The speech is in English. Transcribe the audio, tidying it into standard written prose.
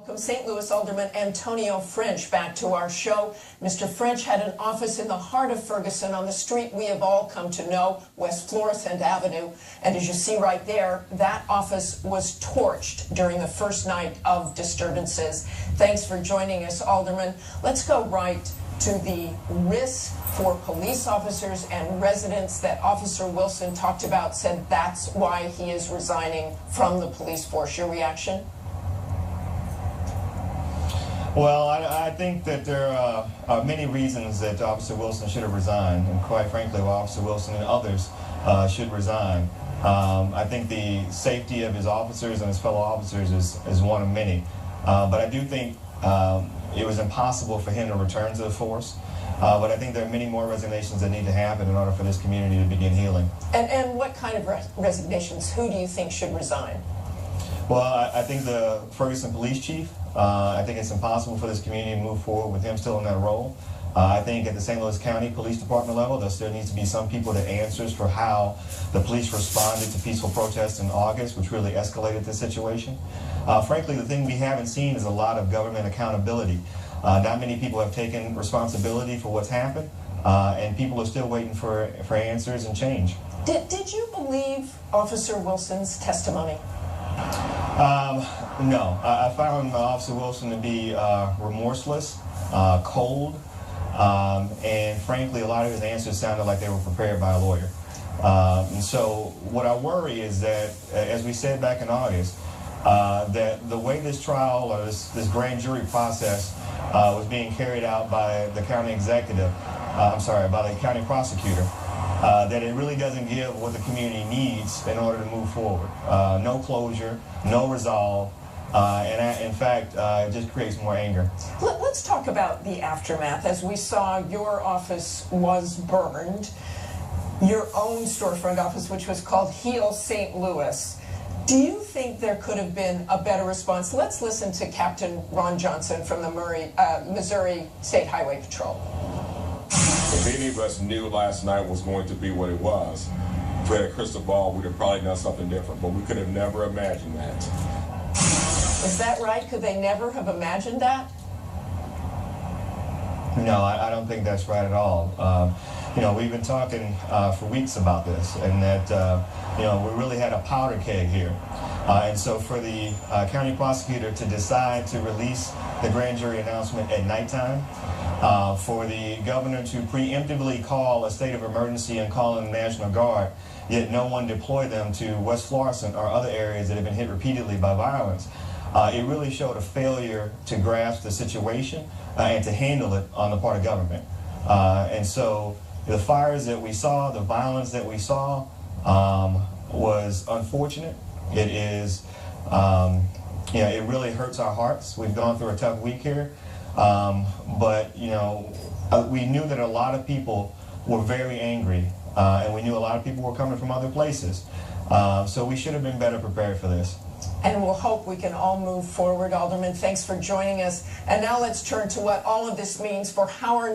Welcome St. Louis Alderman Antonio French back to our show. Mr. French had an office in the heart of Ferguson on the street we have all come to know, West Florissant Avenue. And as you see right there, that office was torched during the first night of disturbances. Thanks for joining us, Alderman. Let's go right to the risk for police officers and residents that Officer Wilson talked about, said that's why he is resigning from the police force. Your reaction? Well, I think that there are many reasons that Officer Wilson should have resigned, and quite frankly, Officer Wilson and others should resign. I think the safety of his officers and his fellow officers is one of many. But I do think it was impossible for him to return to the force. But I think there are many more resignations that need to happen in order for this community to begin healing. And what kind of resignations? Who do you think should resign? Well, I think the Ferguson police chief. I think it's impossible for this community to move forward with him still in that role. I think at the St. Louis County Police Department level, there still needs to be some people that answers for how the police responded to peaceful protests in August, which really escalated the situation. Frankly, the thing we haven't seen is a lot of government accountability. Not many people have taken responsibility for what's happened, and people are still waiting for answers and change. Did you believe Officer Wilson's testimony? No. I found Officer Wilson to be remorseless, cold, and frankly, a lot of his answers sounded like they were prepared by a lawyer. And so what I worry is that, as we said back in August, that the way this trial or this grand jury process was being carried out by the county executive, by the county prosecutor, that it really doesn't give what the community needs in order to move forward. No closure, no resolve, and in fact, it just creates more anger. Let's talk about the aftermath. As we saw, your office was burned, your own storefront office, which was called Heal St. Louis. Do you think there could have been a better response? Let's listen to Captain Ron Johnson from the Missouri State Highway Patrol. If any of us knew last night was going to be what it was, if we had a crystal ball, we'd have probably done something different, but we could have never imagined that. Is that right? Could they never have imagined that? No, I don't think that's right at all. We've been talking for weeks about this, and that, we really had a powder keg here. And so for the county prosecutor to decide to release the grand jury announcement at nighttime, for the governor to preemptively call a state of emergency and call in the National Guard, yet no one deploy them to West Florissant or other areas that have been hit repeatedly by violence, it really showed a failure to grasp the situation and to handle it on the part of government. And so the fires that we saw, the violence that we saw, was unfortunate. It is, it really hurts our hearts. We've gone through a tough week here, but we knew that a lot of people were very angry, and we knew a lot of people were coming from other places. So we should have been better prepared for this. And we'll hope we can all move forward. Alderman, thanks for joining us. And now let's turn to what all of this means for how our